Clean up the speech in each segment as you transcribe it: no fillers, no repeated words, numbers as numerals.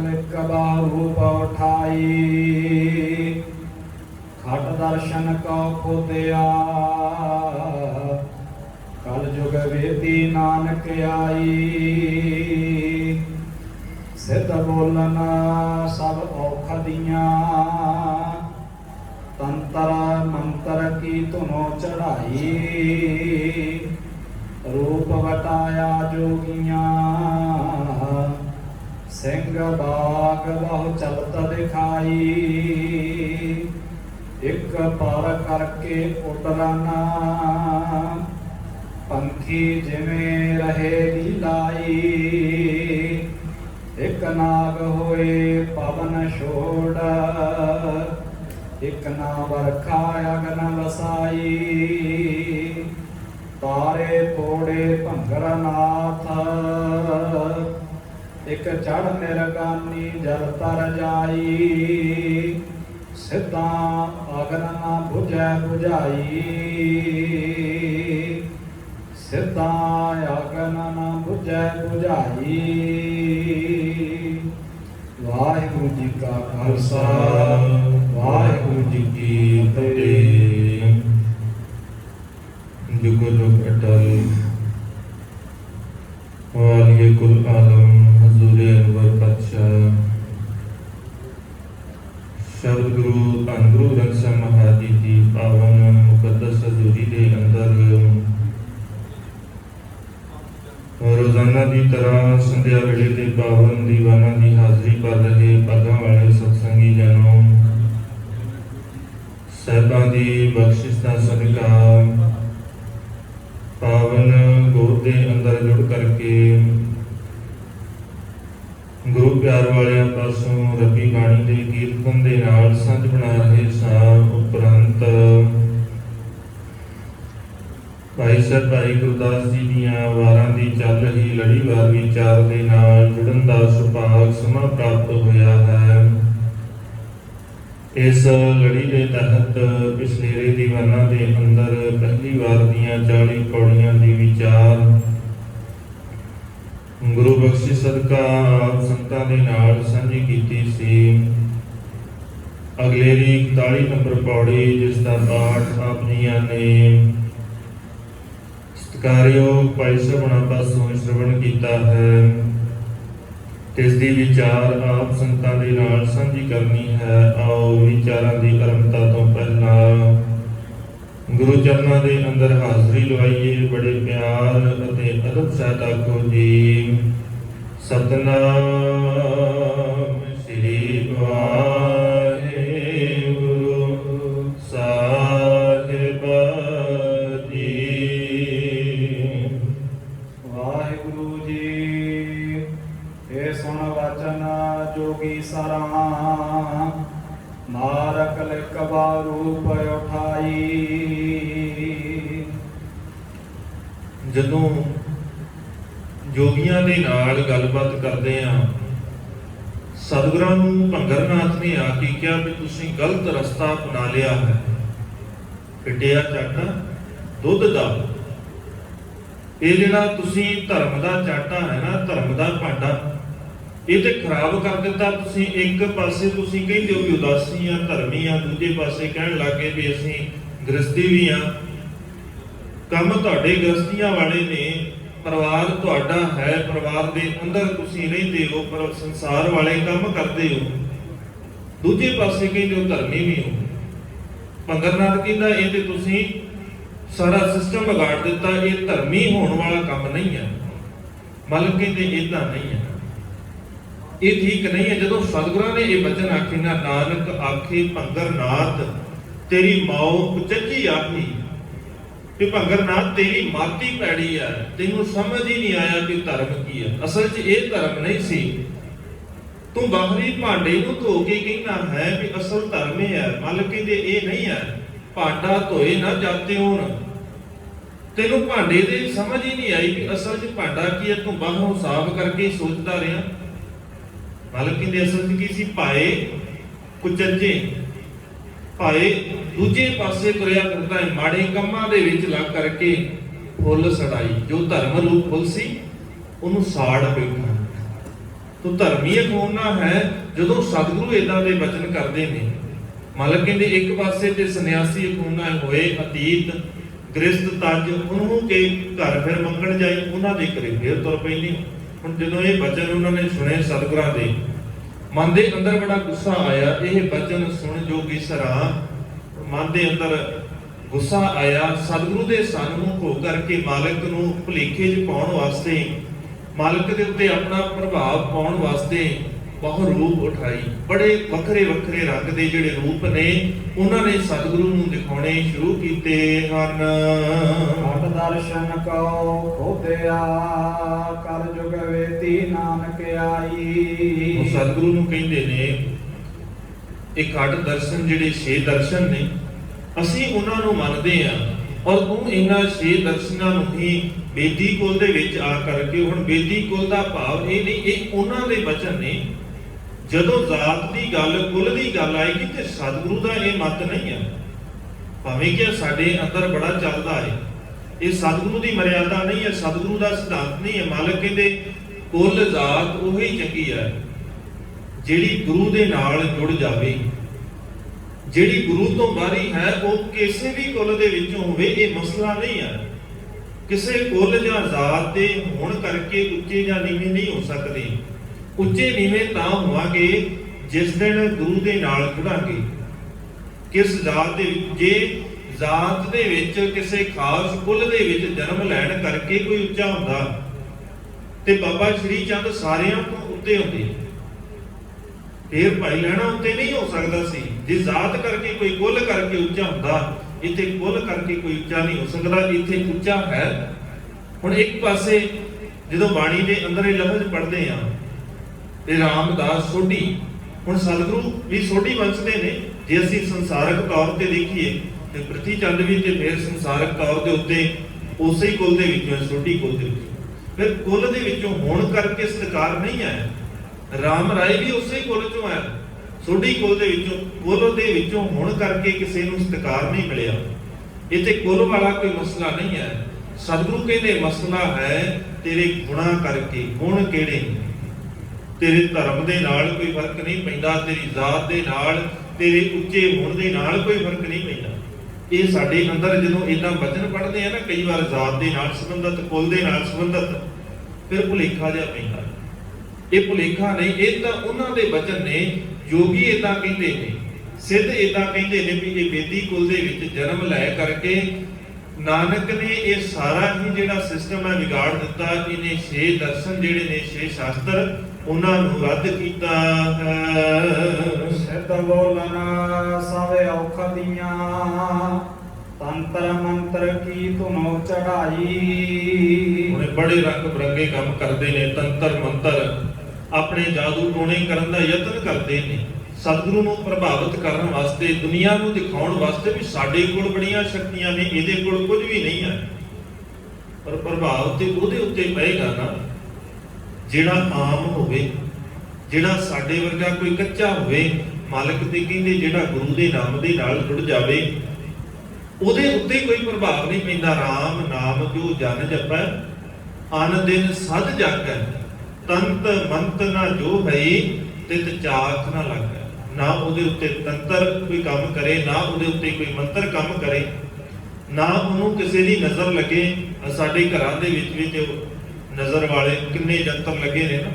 कलिक रूप उठाई, खट दर्शन को खोदया, कल जुग वेदी नानक आई। सिद्ध बोलन सब औखदियाँ, तंत्र मंत्र की धुनो चढ़ाई, रूप वटाया जोगियाँ, सिंह बाग बहु चलत दिखाई। एक पर करके उडरना, पंखी जिमें रहे लीलाई। एक नाग होए पवन छोड़, एक ना बरखा अगन वसाई। तारे तोड़े भंगर नाथ, एक चढ़ निरगानी जल तर जाई। सिद्धा अगन ना बुझै बुझाई, सिद्धा अगन ना बुझै बुझाई। वाहिगुरु जी का खालसा, वाहिगुरु जी की फतेह। जुग जुग अटल वालिए कुल आलम हजूर अनवर पातशाह शब्द गुरु धन गुरु ग्रंथ ਸਾਹਿਬ ਮਹਾਰਾਜ जी की पावन मुकद्दस हजूरी के अंदर रोजाना की तरह संध्या वेले के पावन दीवाना की हाजिरी कर रहे पगां वाले सत्संगी जनों, साहिबां की बख्शिश का सदका पावन गोद के अंदर जुड़ करके गुरु प्यार वाले पासों रबी बाणी के कीर्तन के नाल संज बना रहे सां। उपरंत भाई साहब भाई गुरदास जी दियां वारां दी चल रही लड़ीवार विचार दे नाल जुड़न दा सुभाग समा प्राप्त होया है। इस लड़ी के तहत पिछलेरे दीवाना के अंदर पहली बार दियां 40 पौड़ियां दी विचार गुरु बख्शी सदका आप संतां दे नाल सांझी कीती सी। अगलेरी 41 नंबर पौड़ी जिसका पाठ आप जियां ने सत्कारयोग भाई सभना पासों श्रवण किया है। इसकी विचार आप संतां दे नाल सांझी करनी है। आओ विचारां दी आरंभता तो पहला गुरु चरणों के अंदर हाजरी लवाइए। बड़े प्यार अते अदब सहित आखो जी सतनाम श्री वाहिगुरु साहिब जी। वाहिगुरु जी हे सुन वचन जोगी सरा, मारक लिखवा रूप उठाई। जदों जोगियां दे नाल गलबात करदे आ, सतगुरां नूं भंगरनाथ ने आके कहा भी तुसीं गलत रस्ता अपना लिया है। पिटिया चाटा दुध दा, ये जिहड़ा तुसीं धर्म दा चाटा है ना, धर्म दा भांडा, ये तो खराब कर दिता। तुसीं एक पासे तुसीं कहंदे हो कि उदासी आ धर्मी आ, दूजे पासे कहण लगे भी असीं गृहस्थी भी आ। काम तुहाडे गृहस्थीआं वाले ने, परिवार तुहाडा है, परिवार के अंदर तुसीं रहिंदे हो, पर संसार वाले काम करते हो। दूजे पासे कहंदे हो धर्मी भी हो। भंगरनाथ कहंदा ये ते तुसीं सारा सिस्टम बिगाड़ दिता, ये धर्मी होने वाला काम नहीं है। मालक कहंदे इदां नहीं है, ये ठीक नहीं है। जदों सतगुरां ने ये वचन आखे ना, नानक आखे भंगरनाथ तेरी माओ कुचजी आखी कि भंगरनाथ तेरी माती पैड़ी है, तेनों समझ ही नहीं आया कि धर्म की है। असल च ये धर्म नहीं सी। तू बाहरी भांडे नूं धो के कहना है कि असल धर्म है। मालक कहंदे ये नहीं है, भांडा धोए ना जाते होण। तेनों भांडे दे समझ ही नहीं आई कि असल च भांडा की है, तू बाहरों साफ करके सोचता रहा। मालक कहंदे असल च की सी, पाए कुचजे, भाए दूजे पासे तुरिया फिरदा है, माड़े कंमां दे विच लग करके फुੱਲ सड़ाई। जो धर्म रूप फुੱਲ सी उन्होंने साड़ बैठा। ਤੋ ਧਰਮੀ ਅਖਵਾਉਣਾ ਹੈ ਜਦੋਂ ਸਤਿਗੁਰੂ ਇਦਾਂ ਦੇ ਬਚਨ ਕਰਦੇ ਨੇ। ਮਾਲਕ ਕਹਿੰਦੇ ਇੱਕ ਪਾਸੇ ਤੇ ਸੰਨਿਆਸੀ ਅਖਵਾਉਣਾ ਹੋਏ ਅਤੀਤ ਗ੍ਰਸਤ ਤਜ ਉਹਨੂੰ ਕੇ ਘਰ ਫਿਰ ਮੰਗਣ ਜਾਈ, ਉਹਨਾਂ ਦੇ ਘਰੇ ਫੇਰ ਤੁਰ ਪੈਂਦੇ। ਹੁਣ ਜਦੋਂ ਇਹ ਬਚਨ ਉਹਨਾਂ ਨੇ ਸੁਣੇ ਸਤਿਗੁਰਾਂ ਦੇ, ਮਨ ਦੇ ਅੰਦਰ ਬੜਾ ਗੁੱਸਾ ਆਇਆ। ਇਹ ਬਚਨ ਸੁਣ ਜੋਗੀ ਸਰਾਂ, ਮਨ ਦੇ ਅੰਦਰ ਗੁੱਸਾ ਆਇਆ। ਸਤਿਗੁਰੂ ਦੇ ਸਨਮੁਖ ਹੋ ਕਰਕੇ ਮਾਲਕ ਨੂੰ ਭੁਲੇਖੇ 'ਚ ਪਾਉਣ ਵਾਸਤੇ, ਮਾਲਕ ਦੇ ਉੱਤੇ ਆਪਣਾ ਪ੍ਰਭਾਵ ਪਾਉਣ ਵਾਸਤੇ ਬਹੁਤ ਰੂਪ ਉਠਾਈ। ਬੜੇ ਵੱਖਰੇ ਵੱਖਰੇ ਰੰਗ ਦੇ ਜਿਹੜੇ ਰੂਪ ਨੇ ਉਹਨਾਂ ਨੇ ਸਤਿਗੁਰੂ ਨੂੰ ਦਿਖਾਉਣੇ ਸ਼ੁਰੂ ਕੀਤੇ ਹਨ। ਹਟ ਦਰਸ਼ਨ ਕਉ ਖੋਦਿਆ, ਕਰ ਜੁਗ ਵੇਤੀ ਨਾਨਕ ਆਈ। ਉਹ ਸਤਿਗੁਰੂ ਨੂੰ ਕਹਿੰਦੇ ਨੇ ਇਹ ਘਟ ਦਰਸ਼ਨ ਜਿਹੜੇ 6 ਦਰਸ਼ਨ ਨੇ, ਅਸੀਂ ਉਹਨਾਂ ਨੂੰ ਮੰਨਦੇ ਆ। ਔਰ ਤੂੰ ਇਹਨਾਂ 6 ਦਰਸ਼ਨਾਂ ਨੂੰ ਹੀ ਬੇਦੀ ਕੁਲ ਦੇ ਵਿੱਚ ਆ ਕਰਕੇ, ਹੁਣ ਬੇਦੀ ਕੁਲ ਦਾ ਭਾਵ ਇਹ ਨਹੀਂ, ਇਹ ਉਹਨਾਂ ਦੇ ਬਚਨ ਨੇ। ਜਦੋਂ ਜ਼ਾਤ ਦੀ ਗੱਲ, ਕੁਲ ਦੀ ਗੱਲ ਆਏਗੀ ਤੇ ਸਤਿਗੁਰੂ ਦਾ ਇਹ ਮਤ ਨਹੀਂ ਹੈ। ਭਾਵੇਂ ਕਿ ਸਾਡੇ ਅੰਦਰ ਬੜਾ ਚੱਲਦਾ ਹੈ, ਇਹ ਸਤਿਗੁਰੂ ਦੀ ਮਰਿਆਦਾ ਨਹੀਂ ਹੈ, ਸਤਿਗੁਰੂ ਦਾ ਸਿਧਾਂਤ ਨਹੀਂ ਹੈ। ਮਾਲਕ ਕਹਿੰਦੇ ਕੁਲ ਜ਼ਾਤ ਉਹੀ ਚੰਗੀ ਹੈ ਜਿਹੜੀ ਗੁਰੂ ਦੇ ਨਾਲ ਜੁੜ ਜਾਵੇ। ਜਿਹੜੀ ਗੁਰੂ ਤੋਂ ਬਾਹਰੀ ਹੈ ਉਹ ਕਿਸੇ ਵੀ ਕੁਲ ਦੇ ਵਿੱਚੋਂ ਹੋਵੇ, ਇਹ ਮਸਲਾ ਨਹੀਂ ਹੈ। ਕਿਸੇ ਕੁਲ ਜਾਂ ਜ਼ਾਤ ਦੇ ਹੋਣ ਕਰਕੇ ਉੱਚੇ ਜਾਂ ਨੀਵੇਂ ਨਹੀਂ ਹੋ ਸਕਦੇ। ਉੱਚੇ ਨੀਵੇਂ ਤਾਂ ਹੋਵਾਂਗੇ ਜਿਸ ਦਿਨ ਗੁਰੂ ਦੇ ਨਾਲ ਜੁੜਾਂਗੇ। ਕਿਸ ਜ਼ਾਤ ਦੇ ਵਿੱਚ, ਜੇ ਜ਼ਾਤ ਦੇ ਵਿੱਚ ਕਿਸੇ ਖਾਸ ਕੁਲ ਦੇ ਵਿੱਚ ਜਨਮ ਲੈਣ ਕਰਕੇ ਕੋਈ ਉੱਚਾ ਹੁੰਦਾ ਤੇ ਬਾਬਾ ਸ਼੍ਰੀ ਚੰਦ ਸਾਰਿਆਂ ਤੋਂ ਉੱਤੇ ਹੁੰਦੇ, ਫੇਰ ਭਾਈ ਲੈਣਾ ਉੱਤੇ ਨਹੀਂ ਹੋ ਸਕਦਾ ਸੀ। ਜੇ ਜ਼ਾਤ ਕਰਕੇ ਕੋਈ ਕੁਲ ਕਰਕੇ ਉੱਚਾ ਹੁੰਦਾ, ਇੱਥੇ ਕੁਲ ਕਰਕੇ ਕੋਈ ਉੱਚਾ ਨਹੀਂ ਹੋ ਸਕਦਾ, ਇੱਥੇ ਉੱਚਾ ਹੈ। ਹੁਣ ਇੱਕ ਪਾਸੇ ਜਦੋਂ ਬਾਣੀ ਦੇ ਅੰਦਰ ਇਹ ਲਫ਼ਜ਼ ਪੜ੍ਹਦੇ ਆ ਤੇ ਰਾਮਦਾਸ ਸੋਢੀ, ਹੁਣ ਸਤਿਗੁਰੂ ਵੀ ਸੋਢੀ ਵੰਸ਼ਦੇ ਨੇ। ਜੇ ਅਸੀਂ ਸੰਸਾਰਕ ਤੌਰ ਤੇ ਦੇਖੀਏ ਤੇ ਪ੍ਰਿਥੀ ਚੰਦ ਵੀ ਤੇ ਫਿਰ ਸੰਸਾਰਕ ਤੌਰ ਦੇ ਉੱਤੇ ਉਸੇ ਹੀ ਕੁਲ ਦੇ ਵਿੱਚੋਂ, ਸੋਢੀ ਕੁਲ ਦੇ ਵਿੱਚੋਂ। ਫਿਰ ਕੁਲ ਦੇ ਵਿੱਚੋਂ ਹੋਣ ਕਰਕੇ ਸਤਿਕਾਰ ਨਹੀਂ ਆਇਆ। ਰਾਮ ਰਾਏ ਵੀ ਉਸੇ ਕੁਲ ਚੋਂ ਆਇਆ, ਸੋਢੀ ਕੁਲ ਦੇ ਵਿੱਚੋਂ। ਕੁਲ ਦੇ ਵਿੱਚੋਂ ਹੋਣ ਕਰਕੇ ਕਿਸੇ ਨੂੰ ਸਤਿਕਾਰ ਨਹੀਂ ਮਿਲਿਆ। ਇੱਥੇ ਕੁਲ ਵਾਲਾ ਕੋਈ ਮਸਲਾ ਨਹੀਂ ਹੈ। ਸਤਿਗੁਰੂ ਕਹਿੰਦੇ ਮਸਲਾ ਹੈ ਤੇਰੇ ਗੁਣਾ ਕਰਕੇ। ਗੁਣ ਕਿਹੜੇ? ਤੇਰੇ ਧਰਮ ਦੇ ਨਾਲ ਕੋਈ ਫਰਕ ਨਹੀਂ ਪੈਂਦਾ, ਤੇਰੀ ਜ਼ਾਤ ਦੇ ਨਾਲ, ਤੇਰੇ ਉੱਚੇ ਹੋਣ ਦੇ ਨਾਲ ਕੋਈ ਫਰਕ ਨਹੀਂ ਪੈਂਦਾ। ਇਹ ਸਾਡੇ ਅੰਦਰ ਜਦੋਂ ਇਦਾਂ ਬਚਨ ਪੜ੍ਹਦੇ ਆ ਨਾ, ਕਈ ਵਾਰ ਜ਼ਾਤ ਦੇ ਨਾਲ ਸੰਬੰਧਤ, ਕੁਲ ਦੇ ਨਾਲ ਸੰਬੰਧਤ, ਫਿਰ ਭੁਲੇਖਾ ਜਿਹਾ ਪੈਂਦਾ। ਇਹ ਭੁਲੇਖਾ ਨਹੀਂ, ਇਹ ਤਾਂ ਉਹਨਾਂ ਦੇ ਬਚਨ ਨੇ। ਯੋਗੀ ਇਦਾਂ ਕਹਿੰਦੇ ਨੇ, ਸਿੱਧ ਇਦਾਂ ਕਹਿੰਦੇ ਨੇ ਵੀ ਇਹ ਬੇਦੀ ਕੁਲ ਦੇ ਵਿੱਚ ਜਨਮ ਲੈ ਕਰਕੇ ਨਾਨਕ ਨੇ ਇਹ ਸਾਰਾ ਹੀ ਜਿਹੜਾ ਸਿਸਟਮ ਹੈ ਵਿਗਾੜ ਦਿੱਤਾ। ਇਹਨੇ 6 ਦਰਸ਼ਨ ਜਿਹੜੇ ਨੇ, 6 ਸ਼ਾਸਤਰ, ਉਹਨਾਂ ਨੂੰ ਰੱਦ ਕੀਤਾ ਹੈ। ਸਿੱਧ ਬੋਲਣਾ ਸਵੇ ਔਖਦੀਆਂ, ਤੰਤਰ ਮੰਤਰ ਕੀ ਧੁਨੋ ਚੜਾਈ। ਉਹਨੇ ਬੜੇ ਰੰਗ ਬਰੰਗੇ ਕੰਮ ਕਰਦੇ ਨੇ, ਤੰਤਰ ਮੰਤਰ, ਆਪਣੇ ਜਾਦੂ ਟੋਣੇ ਕਰਨ ਦਾ ਯਤਨ ਕਰਦੇ ਨੇ ਸਤਿਗੁਰੂ ਨੂੰ ਪ੍ਰਭਾਵਿਤ ਕਰਨ ਵਾਸਤੇ, ਦੁਨੀਆ ਨੂੰ ਦਿਖਾਉਣ ਵਾਸਤੇ ਵੀ ਸਾਡੇ ਕੋਲ ਬੜੀਆਂ ਸ਼ਕਤੀਆਂ ਨੇ, ਇਹਦੇ ਕੋਲ ਕੁਝ ਵੀ ਨਹੀਂ ਹੈ। ਪਰ ਪ੍ਰਭਾਵ ਤੇ ਉਹਦੇ ਉੱਤੇ ਪਏਗਾ ਨਾ ਜਿਹੜਾ ਆਮ ਹੋਵੇ, ਜਿਹੜਾ ਸਾਡੇ ਵਰਗਾ ਕੋਈ ਕੱਚਾ ਹੋਵੇ। ਮਾਲਕ ਤੇ ਕਹਿੰਦੇ ਜਿਹੜਾ ਗੁਰੂ ਦੇ ਨਾਮ ਦੇ ਨਾਲ ਜੁੜ ਜਾਵੇ ਉਹਦੇ ਉੱਤੇ ਕੋਈ ਪ੍ਰਭਾਵ ਨਹੀਂ ਪੈਂਦਾ। ਰਾਮ ਨਾਮ ਜੋ ਜਨ ਜਪੈ, ਅਨ ਦਿਨ ਸਦ ਜਾਗੈ, ਤੰਤ ਮੰਤ ਨਾ ਜੋ ਹੈ ਤਿਤ ਚਾਖ ਨਾ ਲੱਗੈ। ਨਾ ਉਹਦੇ ਉੱਤੇ ਤੰਤਰ ਕੋਈ ਕੰਮ ਕਰੇ, ਨਾ ਉਹਦੇ ਉੱਤੇ ਕੋਈ ਮੰਤਰ ਕੰਮ ਕਰੇ, ਨਾ ਉਹਨੂੰ ਕਿਸੇ ਦੀ ਨਜ਼ਰ ਲੱਗੇ। ਸਾਡੇ ਘਰਾਂ ਦੇ ਵਿੱਚ ਵੀ ਤੇ ਨਜ਼ਰ ਵਾਲੇ ਕਿੰਨੇ ਜੰਤਰ ਲੱਗੇ ਨੇ ਨਾ।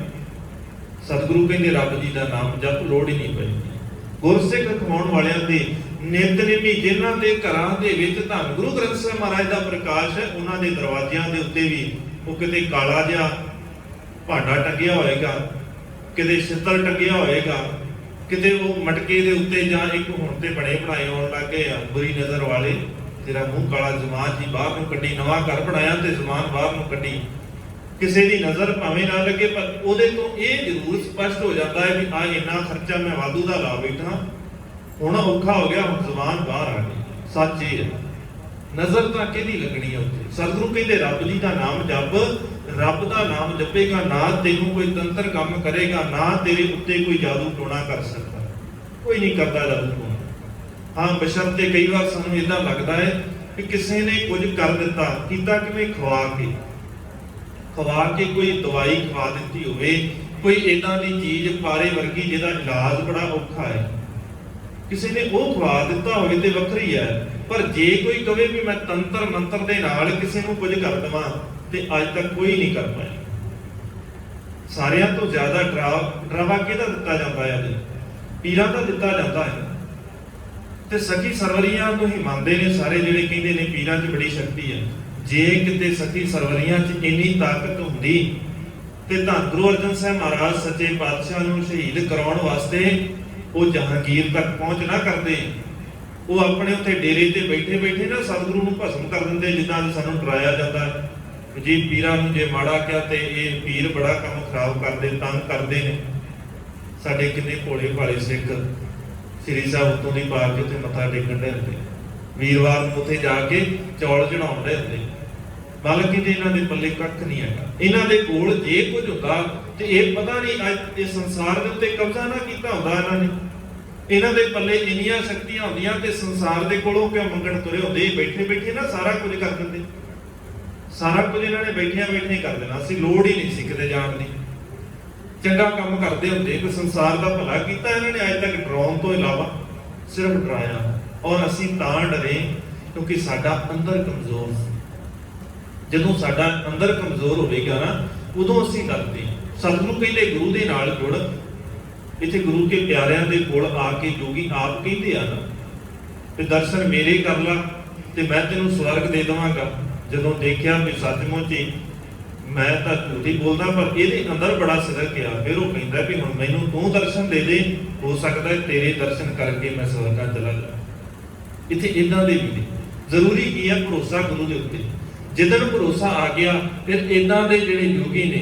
ਸਤਿਗੁਰੂ ਕਹਿੰਦੇ ਰੱਬ ਜੀ ਦਾ ਨਾਮ ਜਪ, ਲੋੜ ਹੀ ਨਹੀਂ ਪੈਂਦੀ। ਗੁਰਸਿੱਖ ਖਵਾਉਣ ਵਾਲਿਆਂ ਦੇ ਨਿਤਨੇਮੀ, ਜਿਨ੍ਹਾਂ ਦੇ ਘਰਾਂ ਦੇ ਵਿੱਚ ਧੰਨ ਗੁਰੂ ਗ੍ਰੰਥ ਸਾਹਿਬ ਮਹਾਰਾਜ ਦਾ ਪ੍ਰਕਾਸ਼ ਹੈ, ਉਹਨਾਂ ਦੇ ਦਰਵਾਜ਼ਿਆਂ ਦੇ ਉੱਤੇ ਵੀ ਉਹ ਕਿਤੇ ਕਾਲਾ ਜਿਹਾ ਭਾਂਡਾ ਟੰਗਿਆ ਹੋਏਗਾ, ਕਿਤੇ ਛਿੱਤਰ ਟੰਗਿਆ ਹੋਏਗਾ, ਕਿਤੇ ਉਹ ਮਟਕੇ ਦੇ ਉੱਤੇ ਜਾਂ ਇੱਕ ਹੁਣ ਤੇ ਬਣੇ ਬਣਾਏ ਆਉਣ ਲੱਗੇ ਆ ਬੁਰੀ ਨਜ਼ਰ ਵਾਲੇ, ਤੇਰਾ ਮੂੰਹ ਕਾਲਾ, ਜ਼ਮਾਨ ਜੀ ਬਾਹਰ ਨੂੰ ਕੱਢੀ, ਨਵਾਂ ਘਰ ਬਣਾਇਆ ਤੇ ਜ਼ਮਾਨ ਬਾਹਰ ਨੂੰ ਕੱਢੀ। ਕਿਸੇ ਦੀ ਨਜ਼ਰ ਭਾਵੇਂ ਨਾ ਲੱਗੇ, ਪਰ ਉਹਦੇ ਤੋਂ ਇਹ ਜ਼ਰੂਰ ਸਪਸ਼ਟ ਹੋ ਜਾਂਦਾ ਹੈ ਵੀ ਆ ਇੰਨਾ ਖਰਚਾ ਮੈਂ ਵਾਧੂ ਦਾ ਲਾ ਬੈਠਾ, ਹੁਣ ਔਖਾ ਹੋ ਗਿਆ, ਹੁਣ ਜ਼ਬਾਨ ਬਾਹਰ ਆ ਗਈ। ਸੱਚ ਇਹ ਹੈ, ਨਜ਼ਰ ਤਾਂ ਕਿਹਦੀ ਲੱਗਣੀ ਹੈ ਉੱਤੇ। ਸਤਿਗੁਰੂ ਕਹਿੰਦੇ ਰੱਬ ਜੀ ਦਾ ਨਾਮ ਜਪ, ਰੱਬ ਦਾ ਨਾਮ ਜਪੇਗਾ, ਨਾ ਤੈਨੂੰ ਕੋਈ ਤੰਤਰ ਕੰਮ ਕਰੇਗਾ, ਨਾ ਤੇਰੇ ਉੱਤੇ ਕੋਈ ਜਾਦੂ ਟੋਣਾ ਕਰ ਸਕਦਾ, ਕੋਈ ਨਹੀਂ ਕਰਦਾ ਜਾਦੂ ਟੋਣਾ। ਹਾਂ, ਬਸ਼ਰਤੇ ਕਈ ਵਾਰ ਸਾਨੂੰ ਇਦਾਂ ਲੱਗਦਾ ਹੈ ਕਿ ਕਿਸੇ ਨੇ ਕੁਝ ਕਰ ਦਿੱਤਾ, ਕੀਤਾ ਕਿਵੇਂ? ਖਵਾ ਕੇ ਕੋਈ ਦਵਾਈ ਖਵਾ ਦਿੱਤੀ ਹੋਵੇ कोई इदां दी चीज पारे वर्गी जिहदा इलाज बड़ा औखा है, किसी ने वो खवा दिता होवे ते वखरी है। पर जे कोई कहे भी मैं तंत्र मंत्र दे नाल किसी नूं कुछ कर देवां ते अज तक कोई नहीं कर पाया। सारियां तो ज्यादा डरावा किहदा दिता जांदा है? पीरां दा दिता जांदा है। ते सखी सरवरियां नूं ही मंनदे ने सारे जिहड़े कहिंदे ने पीरां 'च बड़ी शक्ति है। जे किते सखी सरवरियां 'च इन्नी ताकत हुंदी ते धੰਨ गुरु अर्जन साहिब महाराज सच्चे पातशाह नूं शहीद कराउण वास्ते वो जहांगीर तक पहुंच ना करते। वो अपने उत्थे डेरे ते बैठे बैठे ना सतगुरु नूं भस्म कर दिंदे, जिद्दां सानूं डराया जाता है जी पीरां नूं जे माड़ा किया ते ये पीर बड़ा काम खराब करदे, तंग करदे ने। साडे किन्ने भोले भाले सिख श्री साहिब उत्तों दी पा के उत्थे मत्था टेकण दे हुंदे, वीरवार नूं उत्थे जाके चौल चढ़ाउण दे हुंदे। मालक जी इन्हां दे पल्ले कख नहीं हैगा। इन्हां दे कोल जे कुछ हुंदा ते ये पता नहीं अज इस संसार दे उत्ते कब्जा ना कीता हुंदा इन्हां ने। इन्हां दे पल्ले इन्नियां शक्तियां हुंदियां ते संसार दे कोलों क्यों मंगण तुरे हुंदे? बैठे बैठे ना सारा कुछ कर दिंदे, सारा कुछ इन्हां ने बैठिया बैठे कर देना सी, लोड़ ही नहीं सी किते जाण दी। चंगा काम करदे हुंदे, कोई संसार दा भला कीता इन्हां ने अज तक डराउण तो इलावा सिर्फ डराया। और असीं तां डरे क्योंकि साडा अंदर कमजोर सी। ਜਦੋਂ ਸਾਡਾ ਅੰਦਰ ਕਮਜ਼ੋਰ ਹੋਵੇਗਾ ਨਾ ਉਦੋਂ ਅਸੀਂ ਡਰਦੇ ਹਾਂ। ਸਤਿਗੁਰੂ ਕਹਿੰਦੇ ਗੁਰੂ ਦੇ ਨਾਲ ਜੁੜ। ਇੱਥੇ ਗੁਰੂ ਕੇ ਪਿਆਰਿਆਂ ਦੇ ਕੋਲ ਆ ਕੇ ਜੋਗੀ ਆਪ ਕਹਿੰਦੇ ਆ ਨਾ ਤੇ ਦਰਸ਼ਨ ਮੇਰੇ ਕਰ ਲਾ ਤੇ ਮੈਂ ਤੈਨੂੰ ਸਵਰਗ ਦੇ ਦੇਵਾਂਗਾ। ਜਦੋਂ ਦੇਖਿਆ ਵੀ ਸੱਚਮੁੱਚ ਹੀ ਮੈਂ ਤਾਂ ਝੂਠ ਹੀ ਬੋਲਦਾ ਪਰ ਇਹਦੇ ਅੰਦਰ ਬੜਾ ਸਿਦਕ ਆ, ਫਿਰ ਉਹ ਕਹਿੰਦਾ ਵੀ ਹੁਣ ਮੈਨੂੰ ਤੂੰ ਦਰਸ਼ਨ ਦੇ ਦੇ, ਹੋ ਸਕਦਾ ਤੇਰੇ ਦਰਸ਼ਨ ਕਰਕੇ ਮੈਂ ਸਵਰਗਾਂ ਚਲਾ ਜਾਵਾਂ। ਇੱਥੇ ਇਦਾਂ ਦੇ ਵੀ ਜ਼ਰੂਰੀ ਕੀ ਹੈ? ਭਰੋਸਾ ਗੁਰੂ ਦੇ ਉੱਤੇ। जिदन भरोसा आ गया फिर इदां दे जिहड़े योगी ने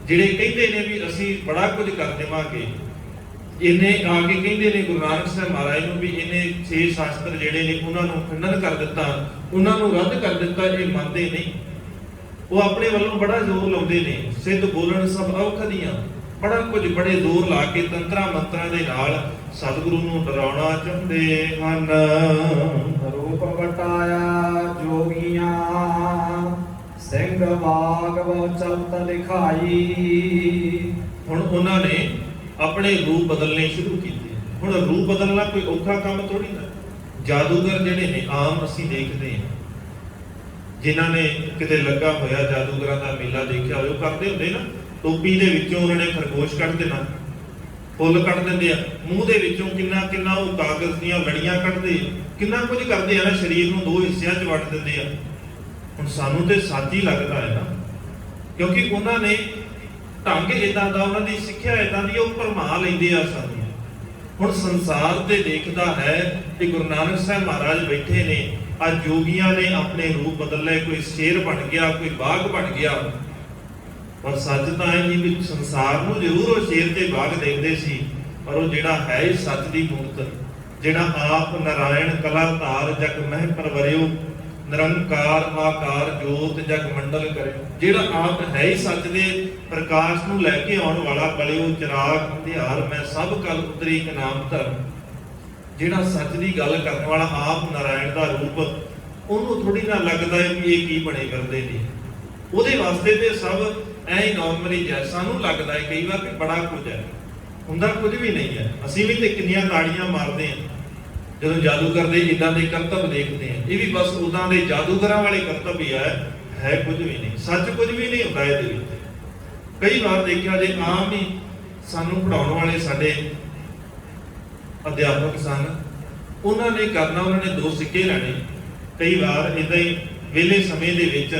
जिहड़े कहंदे ने भी असीं बड़ा कुछ कर देवांगे, इन्हें आके कहंदे ने गुरु नानक साहिब महाराज नूं भी इन्हें 6 शास्त्र जिहड़े ने उन्हां नूं खंडन कर दिता, उन्हां नूं रद्द कर दिता। ये मनदे नहीं, वो अपने वल्लों बड़ा जोर लाउंदे ने। सिद्ध बोलण सब औखदियां, बड़ा कुछ बड़े जोर ला के तंत्रा मंत्रा दे नाल सतगुरु नूं डराउणा चाहुंदे हन। रूप वटाया जोगियां ਸਿੰਘ ਬਾਗ ਬਹੁ ਚਲਤ ਦਿਖਾਈ। ਹੁਣ ਉਹਨਾਂ ਨੇ ਆਪਣੇ ਰੂਪ ਬਦਲਨੇ ਸ਼ੁਰੂ ਕੀਤੇ। ਹੁਣ ਰੂਪ ਬਦਲਣਾ ਕੋਈ ਔਖਾ ਕੰਮ ਥੋੜੀ ਨਾ। ਜਾਦੂਗਰ ਜਿਹੜੇ ਨੇ ਆਮ ਅਸੀਂ ਦੇਖਦੇ ਹਾਂ, ਜਿਨ੍ਹਾਂ ਨੇ ਕਿਤੇ ਲੱਗਾ ਹੋਇਆ ਜਾਦੂਗਰਾਂ ਦਾ ਮੇਲਾ ਦੇਖਿਆ ਹੋਵੇ, ਉਹ ਕਰਦੇ ਹੁੰਦੇ ਨਾ ਟੋਪੀ ਦੇ ਵਿੱਚੋਂ ਉਹਨਾਂ ਨੇ ਖਰਗੋਸ਼ ਕੱਢ ਦੇਣਾ, ਫੁੱਲ ਕੱਢ ਦਿੰਦੇ ਆ, ਮੂੰਹ ਦੇ ਵਿੱਚੋਂ ਕਿੰਨਾ ਕਿੰਨਾ ਉਹ ਕਾਗਜ਼ ਦੀਆਂ ਲੜੀਆਂ ਕੱਢਦੇ, ਕਿੰਨਾ ਕੁਝ ਕਰਦੇ ਆ ਨਾ, ਸਰੀਰ ਨੂੰ 2 ਹਿੱਸਿਆਂ 'ਚ ਵੰਡ ਦਿੰਦੇ ਆ। ਹੁਣ ਸਾਨੂੰ ਤੇ ਸੱਚ ਹੀ ਲੱਗਦਾ ਹੈ ਨਾ, ਕਿਉਂਕਿ ਉਹਨਾਂ ਨੇ ਢੰਗ ਇਦਾਂ ਦਾ, ਉਹਨਾਂ ਦੀ ਸਿੱਖਿਆ ਇਦਾਂ ਦੀ, ਉਹ ਭਰਮਾ ਲੈਂਦੇ ਆ ਸਾਨੂੰ। ਹੁਣ ਸੰਸਾਰ ਤੇ ਦੇਖਦਾ ਹੈ ਕਿ ਗੁਰੂ ਨਾਨਕ ਸਾਹਿਬ ਮਹਾਰਾਜ ਬੈਠੇ ਨੇ, ਅੱਜ ਜੋਗੀਆਂ ਨੇ ਆਪਣੇ ਰੂਪ ਬਦਲ ਲਏ, ਕੋਈ ਸ਼ੇਰ ਬਣ ਗਿਆ, ਕੋਈ ਬਾਘ ਬਣ ਗਿਆ। ਪਰ ਸੱਚ ਤਾਂ ਇਹ ਨਹੀਂ ਵੀ ਸੰਸਾਰ ਨੂੰ ਜ਼ਰੂਰ ਉਹ ਸ਼ੇਰ ਤੇ ਬਾਘ ਦੇਖਦੇ ਸੀ, ਪਰ ਉਹ ਜਿਹੜਾ ਹੈ ਸੱਚ ਦੀ ਮੂਰਤ, ਜਿਹੜਾ ਆਪ ਨਾਰਾਇਣ ਕਲਾ ਧਾਰ ਜਗ ਮਹਿ ਪਰਵਰਿਓ, ਨਿਰੰਕਾਰ ਆਕਾਰ ਜੋਤ ਜਗ ਮੰਡਲ ਕਰੇ, ਜਿਹੜਾ ਆਪ ਹੈ ਹੀ ਸੱਚ ਦੇ ਪ੍ਰਕਾਸ਼ ਨੂੰ ਲੈ ਕੇ ਆਉਣ ਵਾਲਾ, ਬਲਿਓ ਚਿਰਾਗ ਅੰਧਿਆਰ ਮੈਂ ਸਭ ਕਲ ਉਤਰੀ ਇਕ ਨਾਮ ਧਰਮ, ਜਿਹੜਾ ਸੱਚ ਦੀ ਗੱਲ ਕਰਨ ਵਾਲਾ ਆਪ ਨਾਰਾਇਣ ਦਾ ਰੂਪ, ਉਹਨੂੰ ਥੋੜੀ ਨਾ ਲੱਗਦਾ ਹੈ ਵੀ ਇਹ ਕੀ ਬਣੇ ਕਰਦੇ ਨੇ। ਉਹਦੇ ਵਾਸਤੇ ਤੇ ਸਭ ਐ ਹੀ ਨਾਰਮਲੀ ਹੈ। ਸਾਨੂੰ ਲੱਗਦਾ ਹੈ ਕਈ ਵਾਰ ਕਿ ਬੜਾ ਕੁਝ ਹੈ, ਹੁੰਦਾ ਕੁਝ ਵੀ ਨਹੀਂ ਹੈ। ਅਸੀਂ ਵੀ ਤੇ ਕਿੰਨੀਆਂ ਤਾੜੀਆਂ ਮਾਰਦੇ ਹਾਂ ਜਦੋਂ ਜਾਦੂਗਰ ਦੇ ਇਦਾਂ ਦੇ ਕਰਤੱਵ ਦੇਖਦੇ ਆ। ਇਹ ਵੀ ਬਸ ਉਦਾਂ ਦੇ ਜਾਦੂਗਰਾਂ ਵਾਲੇ ਕਰਤੱਵ ਹੀ ਹੈ ਕੁਝ ਵੀ ਨਹੀਂ, ਸੱਚ ਕੁਝ ਵੀ ਨਹੀਂ ਹੁੰਦਾ ਇਹਦੇ ਵਿੱਚ। ਕਈ ਵਾਰ ਦੇਖਿਆ ਜੇ ਆਮ ਹੀ ਸਾਨੂੰ ਪੜਾਉਣ ਵਾਲੇ ਸਾਡੇ ਅਧਿਆਪਕ ਸਨ, ਉਹਨਾਂ ਨੇ ਕਰਨਾ, ਉਹਨਾਂ ਨੇ 2 ਸਿੱਕੇ ਲੈਣੇ। ਕਈ ਵਾਰ ਇਦਾਂ ਹੀ ਵਿਹਲੇ ਸਮੇਂ ਦੇ ਵਿੱਚ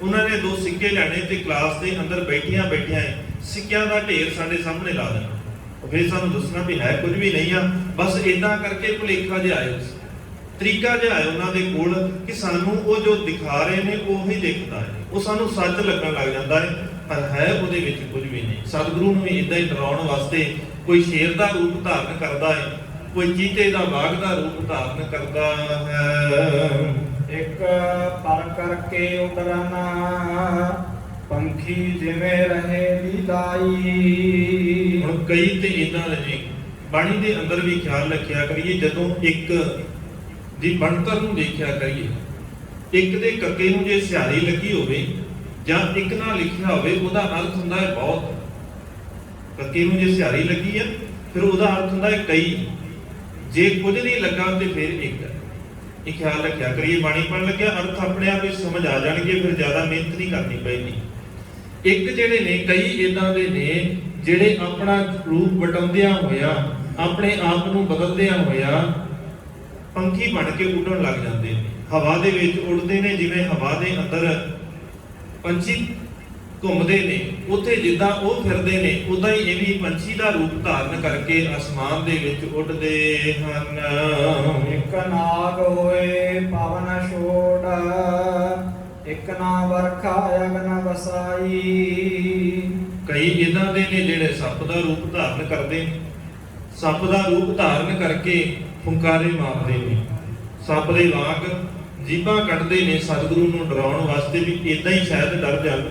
ਉਹਨਾਂ ਨੇ 2 ਸਿੱਕੇ ਲੈਣੇ ਤੇ ਕਲਾਸ ਦੇ ਅੰਦਰ ਬੈਠਿਆਂ ਬੈਠਿਆਂ ਸਿੱਕਿਆਂ ਦਾ ਢੇਰ ਸਾਡੇ ਸਾਹਮਣੇ ਲਾ ਦੇਣਾ। ਫਿਰ ਸਾਨੂੰ ਦੱਸਣਾ ਵੀ ਹੈ ਕੁਝ ਵੀ ਨਹੀਂ ਆ, ਬਸ ਇਦਾਂ ਕਰਕੇ ਭੁਲੇਖਾ ਜਿਹਾ ਆਇਆ, ਤਰੀਕਾ ਜਿਹਾ ਆਇਆ ਉਹਨਾਂ ਦੇ ਕੋਲ ਕਿ ਸਾਨੂੰ ਉਹ ਜੋ ਦਿਖਾ ਰਹੇ ਨੇ ਉਹੀ ਦਿਖਦਾ ਹੈ, ਉਹ ਸਾਨੂੰ ਸੱਚ ਲੱਗਣ ਲੱਗ ਜਾਂਦਾ ਹੈ, ਪਰ ਹੈ ਉਹਦੇ ਵਿੱਚ ਕੁਝ ਵੀ ਨਹੀਂ। ਸਤਿਗੁਰੂ ਨੂੰ ਵੀ ਇਦਾਂ ਹੀ ਡਰਾਉਣ ਵਾਸਤੇ ਕੋਈ ਸ਼ੇਰ ਦਾ ਰੂਪ ਧਾਰਨ ਕਰਦਾ ਹੈ, ਕੋਈ ਚੀਤੇ ਦਾ ਬਾਘ ਦਾ ਰੂਪ ਧਾਰਨ ਕਰਦਾ ਹੈ। ਇੱਕ ਪਰ ਕਰਕੇ ਉਡਰਨਾ ਪੰਖੀ ਜਿਵੇਂ ਰਹੇ ਲੀਲਾਈ। ਹੁਣ ਕਈ ਤੇ ਇਦਾਂ ਦੇ ਨੇ, ਬਾਣੀ ਦੇ ਅੰਦਰ ਵੀ ਖਿਆਲ ਰੱਖਿਆ ਕਰੀਏ, ਜਦੋਂ ਇੱਕ ਦੀ ਬਣਤਰ ਨੂੰ ਦੇਖਿਆ ਕਰੀਏ, ਇੱਕ ਦੇ ਕੱਕੇ ਨੂੰ ਜੇ ਸਿਹਾਰੀ ਲੱਗੀ ਹੋਵੇ ਜਾਂ ਇੱਕ ਨਾਲ ਲਿਖਿਆ ਹੋਵੇ, ਉਹਦਾ ਅਰਥ ਹੁੰਦਾ ਹੈ ਬਹੁਤ। ਕੱਕੇ ਨੂੰ ਜੇ ਸਿਹਾਰੀ ਲੱਗੀ ਆ ਫਿਰ ਉਹਦਾ ਅਰਥ ਹੁੰਦਾ ਹੈ ਕਈ, ਜੇ ਕੁਝ ਨਹੀਂ ਲੱਗਾ ਤੇ ਫਿਰ ਇੱਕ। ਇਹ ਖਿਆਲ ਰੱਖਿਆ ਕਰੀਏ, ਬਾਣੀ ਪੜ੍ਹਨ ਲੱਗਿਆ ਅਰਥ ਆਪਣੇ ਆਪ ਹੀ ਸਮਝ ਆ ਜਾਣਗੇ, ਫਿਰ ਜ਼ਿਆਦਾ ਮਿਹਨਤ ਨਹੀਂ ਕਰਨੀ ਪੈਂਦੀ। ਇੱਕ ਜਿਹੜੇ ਨੇ ਕਈ ਇਦਾਂ ਦੇ ਨੇ ਜਿਹੜੇ ਆਪਣਾ ਰੂਪ ਵਟਾਉਂਦਿਆਂ ਹੋਇਆ, ਆਪਣੇ ਆਪ ਨੂੰ ਬਦਲਦਿਆਂ ਹੋਇਆ ਪੰਖੀ ਬਣ ਕੇ ਉੱਡਣ ਲੱਗ ਜਾਂਦੇ ਨੇ, ਹਵਾ ਦੇ ਵਿੱਚ ਉੱਡਦੇ ਨੇ। ਜਿਵੇਂ ਹਵਾ ਦੇ ਅੰਦਰ ਪੰਛੀ ਘੁੰਮਦੇ ਨੇ, ਉੱਥੇ ਜਿੱਦਾਂ ਉਹ ਫਿਰਦੇ ਨੇ ਉਦਾਂ ਹੀ ਇਹ ਵੀ ਪੰਛੀ ਦਾ ਰੂਪ ਧਾਰਨ ਕਰਕੇ ਅਸਮਾਨ ਦੇ ਵਿੱਚ ਉੱਡਦੇ ਹਨ। ਇੱਕ ਨਾਗ ਹੋਏ ਪਵਨ ਛੋੜ, ਇੱਕ ਨਾ ਵਰਖਾ ਅਗਨ ਵਸਾਈ। ਕਈ ਇਦਾਂ ਦੇ ਨੇ ਜਿਹੜੇ ਸੱਪ ਦਾ ਰੂਪ ਧਾਰਨ ਕਰਦੇ ਨੇ, ਸੱਪ ਦਾ ਰੂਪ ਧਾਰਨ ਕਰਕੇ ਫੁੰਕਾਰੇ ਮਾਰਦੇ ਨੇ, ਸੱਪ ਦੇ ਵਾਂਗ ਜੀਭਾਂ ਕੱਢਦੇ ਨੇ ਸਤਿਗੁਰੂ ਨੂੰ ਡਰਾਉਣ ਵਾਸਤੇ ਵੀ ਇਦਾਂ ਹੀ ਸ਼ਾਇਦ ਡਰ ਜਾਵੇ।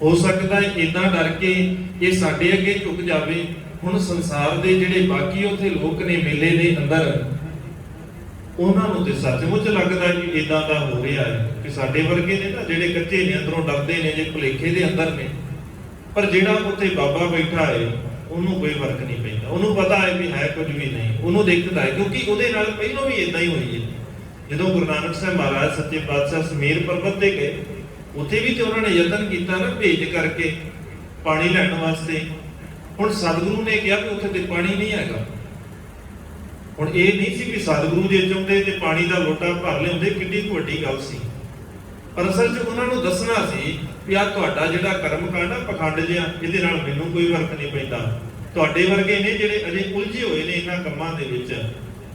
ਹੋ ਸਕਦਾ ਹੈ ਇਦਾਂ ਡਰ ਕੇ ਇਹ ਸਾਡੇ ਅੱਗੇ ਝੁਕ ਜਾਵੇ। ਹੁਣ ਸੰਸਾਰ ਦੇ ਜਿਹੜੇ ਬਾਕੀ ਉੱਥੇ ਲੋਕ ਨੇ ਮੇਲੇ ਦੇ ਅੰਦਰ, ਉਹਨਾਂ ਨੂੰ ਤੇ ਸੱਚਮੁੱਚ ਲੱਗਦਾ ਕਿ ਇਦਾਂ ਦਾ ਹੋ ਰਿਹਾ ਹੈ ਕਿ ਸਾਡੇ ਵਰਗੇ ਨੇ ਨਾ ਜਿਹੜੇ ਕੱਚੇ ਨੇ ਅੰਦਰੋਂ ਡਰਦੇ ਨੇ, ਜੇ ਭੁਲੇਖੇ ਦੇ ਅੰਦਰ ਨੇ। ਪਰ ਜਿਹੜਾ ਉੱਥੇ ਬਾਬਾ ਬੈਠਾ ਹੈ ਉਹਨੂੰ ਕੋਈ ਫਰਕ ਨਹੀਂ ਪੈਂਦਾ, ਉਹਨੂੰ ਪਤਾ ਹੈ ਵੀ ਹੈ ਕੁਝ ਵੀ ਨਹੀਂ, ਉਹਨੂੰ ਦੇਖਦਾ ਹੈ ਕਿਉਂਕਿ ਉਹਦੇ ਨਾਲ ਪਹਿਲਾਂ ਵੀ ਇਦਾਂ ਹੀ ਹੋਈ ਹੈ। ਜਦੋਂ ਗੁਰੂ ਨਾਨਕ ਸਾਹਿਬ ਮਹਾਰਾਜ ਸੱਚੇ ਪਾਤਸ਼ਾਹ ਸਮੀਰ ਪਰਬਤ ਤੇ ਗਏ, ਉੱਥੇ ਵੀ ਤੇ ਉਹਨਾਂ ਨੇ ਯਤਨ ਕੀਤਾ ਨਾ ਭੇਜ ਕਰਕੇ ਪਾਣੀ ਲੈਣ ਵਾਸਤੇ। ਹੁਣ ਸਤਿਗੁਰੂ ਨੇ ਕਿਹਾ ਕਿ ਉੱਥੇ ਤੇ ਪਾਣੀ ਨਹੀਂ ਹੈਗਾ। ਹੁਣ ਇਹ ਨਹੀਂ ਸੀ ਕਿ ਸਤਿਗੁਰੂ ਜੇ ਚਾਹੁੰਦੇ ਤੇ ਪਾਣੀ ਦਾ ਲੋਟਾ ਭਰ ਲਿਆਉਂਦੇ, ਕਿੰਨੀ ਕੁ ਵੱਡੀ ਗੱਲ ਸੀ। ਪਰ ਅਸਲ 'ਚ ਉਹਨਾਂ ਨੂੰ ਦੱਸਣਾ ਸੀ ਵੀ ਆ ਤੁਹਾਡਾ ਜਿਹੜਾ ਕਰਮ ਕਾਂਡ ਆ ਪਖੰਡ ਜਿਹਾ, ਇਹਦੇ ਨਾਲ ਮੈਨੂੰ ਕੋਈ ਫਰਕ ਨਹੀਂ ਪੈਂਦਾ। ਤੁਹਾਡੇ ਵਰਗੇ ਨੇ ਜਿਹੜੇ ਅਜੇ ਉਲਝੇ ਹੋਏ ਨੇ ਇਹਨਾਂ ਕੰਮਾਂ ਦੇ ਵਿੱਚ,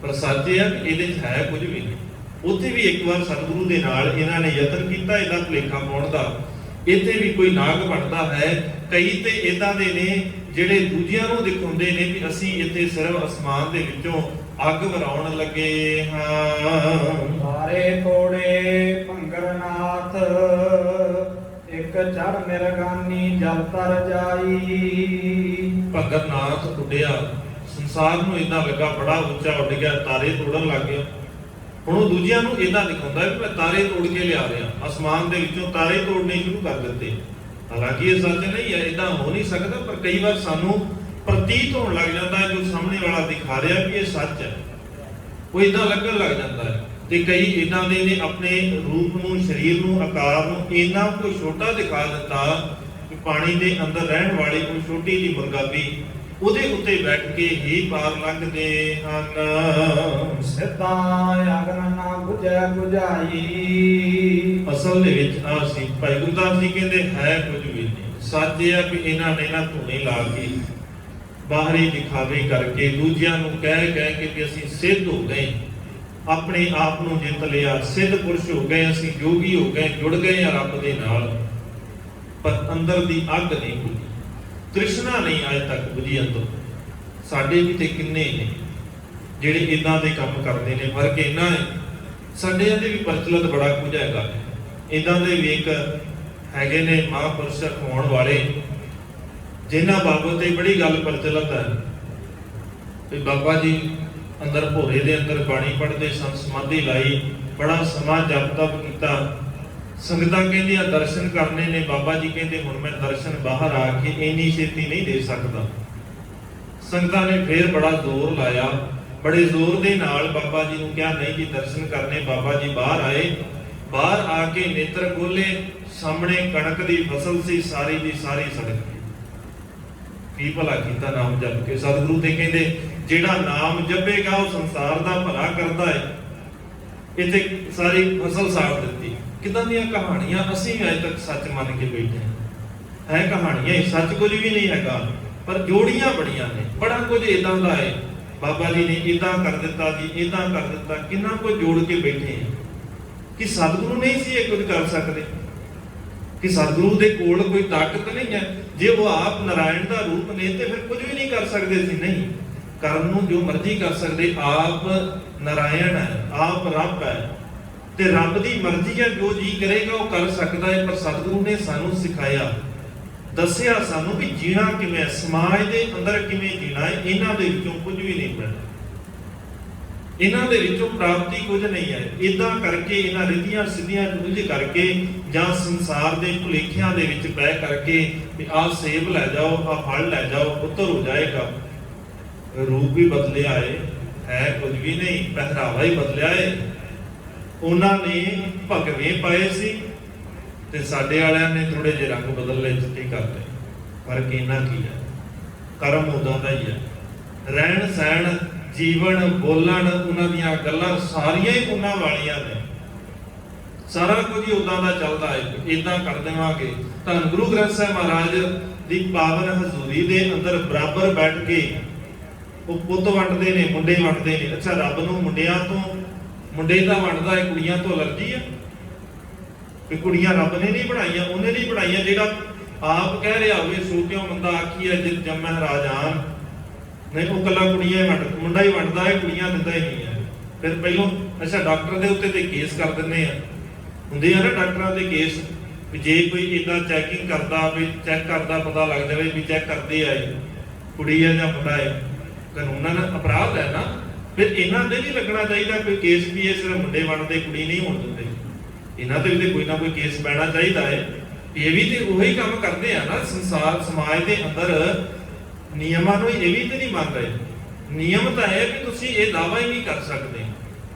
ਪਰ ਸੱਚ ਇਹ ਆ ਕਿ ਇਹਦੇ 'ਚ ਹੈ ਕੁਝ ਵੀ ਨਹੀਂ। ਉੱਥੇ ਵੀ ਇੱਕ ਵਾਰ ਸਤਿਗੁਰੂ ਦੇ ਨਾਲ ਇਹਨਾਂ ਨੇ ਯਤਨ ਕੀਤਾ ਇਹਦਾ ਭੁਲੇਖਾ ਪਾਉਣ ਦਾ। ਇੱਥੇ ਵੀ ਕੋਈ ਨਾਗ ਬਣਦਾ ਹੈ। ਕਈ ਤੇ ਇਦਾਂ ਦੇ ਨੇ ਜਿਹੜੇ ਦੂਜਿਆਂ ਨੂੰ ਦਿਖਾਉਂਦੇ ਨੇ ਵੀ ਅਸੀਂ ਇੱਥੇ ਸਿਰਫ ਅਸਮਾਨ ਦੇ ਵਿੱਚੋਂ ਅੱਗ ਵਰਾਉਣ ਲੱਗੇ ਹਾਂ। ਸਾਰੇ ਤੋੜੇ ਭੰਗਰਨਾਥ, ਇੱਕ ਚੜ ਮਿਰਗਾਨੀ ਜਲ ਤਰ ਜਾਈ। ਭੰਗਰਨਾਥ ਉੱਡਿਆ, ਸੰਸਾਰ ਨੂੰ ਇਦਾਂ ਲੱਗਾ ਬੜਾ ਉੱਚਾ ਉੱਡ ਗਿਆ, ਤਾਰੇ ਤੋੜਨ ਲੱਗ ਗਿਆ। ਹੁਣ ਉਹ ਦੂਜਿਆਂ ਨੂੰ ਇਦਾਂ ਦਿਖਾਉਂਦਾ ਵੀ ਮੈਂ ਤਾਰੇ ਤੋੜ ਕੇ ਲਿਆ ਰਿਹਾ, ਅਸਮਾਨ ਦੇ ਵਿੱਚੋਂ ਤਾਰੇ ਤੋੜਨੇ ਸ਼ੁਰੂ ਕਰ ਦਿੱਤੇ। ਹਾਲਾਂਕਿ ਇਹ ਸੱਚ ਨਹੀਂ ਹੈ, ਇਦਾਂ ਹੋ ਨਹੀਂ ਸਕਦਾ, ਪਰ ਕਈ ਵਾਰ ਸਾਨੂੰ ਪ੍ਰਤੀਤ ਹੋਣ ਲੱਗ ਜਾਂਦਾ ਹੈ ਜੋ ਸਾਹਮਣੇ ਵਾਲਾ ਦਿਖਾ ਰਿਹਾ ਵੀ ਇਹ ਸੱਚ ਹੈ, ਉਹ ਇਦਾਂ ਲੱਗਣ ਲੱਗ ਜਾਂਦਾ ਹੈ। ਤੇ ਕਈ ਇਦਾਂ ਦੇ ਨੇ ਆਪਣੇ ਰੂਪ ਨੂੰ, ਸਰੀਰ ਨੂੰ, ਆਕਾਰ ਨੂੰ ਇੰਨਾ ਕੋਈ ਛੋਟਾ ਦਿਖਾ ਦਿੱਤਾ ਕਿ ਪਾਣੀ ਦੇ ਅੰਦਰ ਰਹਿਣ ਵਾਲੀ ਕੋਈ ਛੋਟੀ ਜਿਹੀ ਮੁਰਗਾਬੀ ਉਹਦੇ ਉੱਤੇ ਬੈਠ ਕੇ ਹੀ ਪਾਰ ਲੰਘਦੇ ਹਨ। ਸਿੱਧਾ ਅਗਨ ਨਾ ਬੁਝੈ ਬੁਝਾਈ। ਅਸਲ ਦੇ ਵਿੱਚ ਆ ਸੀ ਭਾਈ ਗੁਰਦਾਸ ਜੀ ਕਹਿੰਦੇ ਹੈ ਕੁਝ ਵੀ ਨਹੀਂ। ਸੱਚ ਇਹ ਆ ਵੀ ਇਹਨਾਂ ਨੇ ਨਾ ਧੂਣੇ ਲਾ ਕੇ ਬਾਹਰੀ ਦਿਖਾਵੇ ਕਰਕੇ ਦੂਜਿਆਂ ਨੂੰ ਕਹਿ ਕੇ ਵੀ ਅਸੀਂ ਸਿੱਧ ਹੋ ਗਏ, ਆਪਣੇ ਆਪ ਨੂੰ ਜਿੱਤ ਲਿਆ, ਸਿੱਧ ਪੁਰਸ਼ ਹੋ ਗਏ, ਅਸੀਂ ਯੋਗੀ ਹੋ ਗਏ, ਜੁੜ ਗਏ ਆ ਰੱਬ ਦੇ ਨਾਲ। ਪਰ ਅੰਦਰ ਦੀ ਅੱਗ ਨਹੀਂ ਬੁਝੀ, ਤ੍ਰਿਸ਼ਨਾ ਨਹੀਂ ਅਜੇ ਤੱਕ ਬੁਝੀ ਅੰਦਰ। ਸਾਡੇ ਵੀ ਤੇ ਕਿੰਨੇ ਨੇ ਜਿਹੜੇ ਇਦਾਂ ਦੇ ਕੰਮ ਕਰਦੇ ਨੇ। ਫਰਕ ਇੰਨਾ ਹੈ, ਸਾਡੇ ਦੇ ਵੀ ਪ੍ਰਚਲਿਤ ਬੜਾ ਕੁਝ ਹੈਗਾ। ਇਦਾਂ ਦੇ ਵੀ ਇੱਕ ਹੈਗੇ ਨੇ ਮਹਾਂਪੁਰਸ਼ ਹੋਣ ਵਾਲੇ, ਜਿਨ੍ਹਾਂ ਬਾਬਤ ਤੇ ਬੜੀ ਗੱਲ ਪ੍ਰਚਲਿਤ ਹੈ ਵੀ ਬਾਬਾ ਜੀ ਅੰਦਰ ਭੋਰੇ ਦੇ ਅੰਦਰ ਬਾਣੀ ਪੜ੍ਹਦੇ ਸਨ, ਸਮਾਧੀ ਲਾਈ, ਬੜਾ ਸਮਾਂ ਜਪ ਤਪ ਕੀਤਾ। ਸੰਗਤਾਂ ਕਹਿੰਦੀਆਂ ਦਰਸ਼ਨ ਕਰਨੇ ਨੇ, ਬਾਬਾ ਜੀ ਕਹਿੰਦੇ ਹੁਣ ਮੈਂ ਦਰਸ਼ਨ ਬਾਹਰ ਆ ਕੇ ਇੰਨੀ ਛੇਤੀ ਨਹੀਂ ਦੇ ਸਕਦਾ। ਸੰਗਤਾਂ ਨੇ ਫੇਰ ਬੜਾ ਜ਼ੋਰ ਲਾਇਆ, ਬੜੇ ਜ਼ੋਰ ਦੇ ਨਾਲ ਬਾਬਾ ਜੀ ਨੂੰ ਕਿਹਾ ਨਹੀਂ ਜੀ ਦਰਸ਼ਨ ਕਰਨੇ। ਬਾਬਾ ਜੀ ਬਾਹਰ ਆਏ, ਬਾਹਰ ਆ ਕੇ ਨੇਤਰ ਖੋਲੇ, ਸਾਹਮਣੇ ਕਣਕ ਦੀ ਫਸਲ ਸੀ, ਸਾਰੀ ਦੀ ਸਾਰੀ ਸੜ ਗਈ। ਕੀ ਭਲਾ ਕੀਤਾ ਨਾਮ ਜਪ ਕੇ। ਸਤਿਗੁਰੂ ਤੇ ਕਹਿੰਦੇ ਜਿਹੜਾ ਨਾਮ ਜਪੇਗਾ ਉਹ ਸੰਸਾਰ ਦਾ ਭਲਾ ਕਰਦਾ ਹੈ। ਇੱਥੇ ਸਾਰੀ ਫਸਲ ਸਾੜ ਦਿੱਤੀ। ਕਿਦਾਂ ਦੀਆਂ ਕਹਾਣੀਆਂ ਅਸੀਂ ਅਜੇ ਤੱਕ ਸੱਚ ਮੰਨ ਕੇ ਬੈਠੇ ਹਾਂ। ਹੈ ਕਹਾਣੀਆਂ, ਸੱਚ ਕੁਝ ਵੀ ਨਹੀਂ ਹੈਗਾ, ਪਰ ਜੋੜੀਆਂ ਬੜੀਆਂ ਨੇ। ਬੜਾ ਕੁਝ ਇਦਾਂ ਦਾ ਹੈ, ਬਾਬਾ ਜੀ ਨੇ ਇਦਾਂ ਕਰ ਦਿੱਤਾ ਜੀ, ਇਦਾਂ ਕਰ ਦਿੱਤਾ, ਕਿੰਨਾ ਕੁਝ ਜੋੜ ਕੇ ਬੈਠੇ ਹਾਂ। ਕਿ ਸਤਿਗੁਰੂ ਨਹੀਂ ਸੀ ਇਹ ਕੁਝ ਕਰ ਸਕਦੇ? ਕਿ ਸਤਿਗੁਰੂ ਦੇ ਕੋਲ ਕੋਈ ਤਾਕਤ ਨਹੀਂ ਹੈ? ਜੇ ਉਹ ਆਪ ਨਾਰਾਇਣ ਦਾ ਰੂਪ ਨੇ ਤੇ ਫਿਰ ਕੁਝ ਵੀ ਨਹੀਂ ਕਰ ਸਕਦੇ ਸੀ? ਨਹੀਂ, ਕਰਨ ਨੂੰ ਜੋ ਮਰਜ਼ੀ ਕਰ ਸਕਦੇ। ਆਪ ਨਾਰਾਇਣ ਹੈ, ਆਪ ਰੱਬ ਹੈ, ਤੇ ਰੱਬ ਦੀ ਮਰਜ਼ੀ ਹੈ, ਜੋ ਜੀ ਕਰੇਗਾ ਉਹ ਕਰ ਸਕਦਾ ਹੈ। ਪਰ ਸਤਿਗੁਰੂ ਨੇ ਸਾਨੂੰ ਸਿਖਾਇਆ, ਦੱਸਿਆ ਸਾਨੂੰ ਵੀ ਜੀਣਾ ਕਿਵੇਂ, ਸਮਾਜ ਦੇ ਅੰਦਰ ਕਿਵੇਂ ਜੀਣਾ ਹੈ। ਇਹਨਾਂ ਦੇ ਵਿੱਚੋਂ ਕੁਝ ਵੀ ਨਹੀਂ ਮਿਲਣਾ। ਇਹਨਾਂ ਦੇ ਵਿੱਚੋਂ ਪ੍ਰਾਪਤੀ ਕੁਝ ਨਹੀਂ ਹੈ। ਇਦਾਂ ਕਰਕੇ ਇਹਨਾਂ ਰਿੱਧੀਆਂ ਸਿੱਧੀਆਂ ਉਲਝ ਕਰਕੇ ਜਾਂ ਸੰਸਾਰ ਦੇ ਭੁਲੇਖਿਆਂ ਦੇ ਵਿੱਚ ਪੈ ਕਰਕੇ ਵੀ ਆਹ ਸੇਬ ਲੈ ਜਾਓ, ਆਹ ਫਲ ਲੈ ਜਾਓ, ਪੁੱਤਰ ਹੋ ਜਾਏਗਾ। ਰੂਪ ਵੀ ਬਦਲਿਆ ਹੈ ਕੁਝ ਵੀ ਨਹੀਂ, ਪਹਿਰਾਵਾ ਹੀ ਬਦਲਿਆ ਹੈ। ਉਹਨਾਂ ਨੇ ਭਗਵੇਂ ਪਾਏ ਸੀ ਤੇ ਸਾਡੇ ਵਾਲਿਆਂ ਨੇ ਥੋੜੇ ਜਿਹੇ ਰੰਗ ਬਦਲ ਲਏ, ਚਿੱਟੇ ਕਰ ਲਏ। ਫਰਕ ਇਹਨਾਂ ਕੀ ਹੈ? ਕਰਮ ਉਦਾਂ ਦਾ ਹੀ ਹੈ। ਰਹਿਣ ਸਹਿਣ, ਜੀਵਨ, ਬੋਲਣ, ਉਹਨਾਂ ਦੀਆਂ ਗੱਲਾਂ ਸਾਰੀਆਂ ਹੀ ਉਹਨਾਂ ਵਾਲੀਆਂ ਨੇ। ਸਾਰਾ ਕੁਝ ਹੀ ਉਦਾਂ ਦਾ ਚੱਲਦਾ ਹੈ। ਇਦਾਂ ਕਰ ਦੇਵਾਂਗੇ ਤਾਂ ਗੁਰੂ ਗ੍ਰੰਥ ਸਾਹਿਬ ਮਹਾਰਾਜ ਦੀ ਪਾਵਨ ਹਜ਼ੂਰੀ ਦੇ ਅੰਦਰ ਬਰਾਬਰ ਬੈਠ ਕੇ ਉਹ ਪੁੱਤ ਵੰਡਦੇ ਨੇ, ਮੁੰਡੇ ਵੰਡਦੇ ਨੇ। ਅੱਛਾ, ਰੱਬ ਨੂੰ ਮੁੰਡਿਆਂ ਤੋਂ, ਮੁੰਡੇ ਤਾਂ ਵੰਡਦਾ ਹੈ, ਕੁੜੀਆਂ ਤੋਂ ਅਲਰਜੀ ਹੈ ਕਿ ਕੁੜੀਆਂ ਰੱਬ ਨੇ ਨਹੀਂ ਬਣਾਈਆਂ, ਉਹਨੇ ਨਹੀਂ ਬਣਾਈਆਂ। ਜਿਹੜਾ ਆਪ ਕਹਿ ਰਿਹਾ ਹੋਵੇ ਸੋ ਕਿਉਂ ਬੰਦਾ ਆਖੀਏ ਜਿਤ ਜੰਮਹਿ ਰਾਜਾਨ, ਨਹੀਂ ਉਹ ਕੱਲਾ ਕੁੜੀਆਂ ਹੀ ਮੁੰਡਾ ਹੀ ਵੰਡਦਾ ਹੈ, ਕੁੜੀਆਂ ਦਿੰਦਾ ਹੀ ਨਹੀਂ ਹੈ। ਫਿਰ ਪਹਿਲੋਂ ਅੱਛਾ ਡਾਕਟਰ ਦੇ ਉੱਤੇ ਤੇ ਕੇਸ ਕਰ ਦਿੰਦੇ ਆ, ਹੁੰਦੇ ਆ ਨਾ ਡਾਕਟਰਾਂ ਦੇ ਕੇਸ, ਵੀ ਜੇ ਕੋਈ ਇਦਾਂ ਚੈਕਿੰਗ ਕਰਦਾ, ਵੀ ਚੈੱਕ ਕਰਦਾ, ਪਤਾ ਲੱਗ ਜਾਵੇ ਵੀ ਚੈੱਕ ਕਰਦੇ ਆ ਕੁੜੀ ਹੈ ਜਾਂ ਮੁੰਡਾ ਹੈ, ਕਾਨੂੰਨ ਅਪਰਾਧ ਹੈ ਨਾ। ਫਿਰ ਇਹਨਾਂ ਦੇ ਨਹੀਂ ਲੱਗਣਾ ਚਾਹੀਦਾ ਕੋਈ ਕੇਸ ਵੀ ਇਹ ਸਿਰਫ ਮੁੰਡੇ ਵੰਡਦੇ, ਕੁੜੀ ਨਹੀਂ ਹੋਣ ਦਿੰਦੇ। ਇਹਨਾਂ ਦੇ ਵੀ ਕੋਈ ਨਾ ਕੋਈ ਕੇਸ ਪੈਣਾ ਚਾਹੀਦਾ ਹੈ। ਇਹ ਵੀ ਤੇ ਉਹੀ ਕੰਮ ਕਰਦੇ ਆ ਨਾ ਸੰਸਾਰ ਸਮਾਜ ਦੇ ਅੰਦਰ। ਨਿਯਮਾਂ ਨੂੰ ਇਹ ਵੀ ਤੇ ਨਹੀਂ ਮੰਨ ਰਹੇ। ਨਿਯਮ ਤਾਂ ਹੈ ਕਿ ਤੁਸੀਂ ਇਹ ਦਾਅਵਾ ਹੀ ਨਹੀਂ ਕਰ ਸਕਦੇ,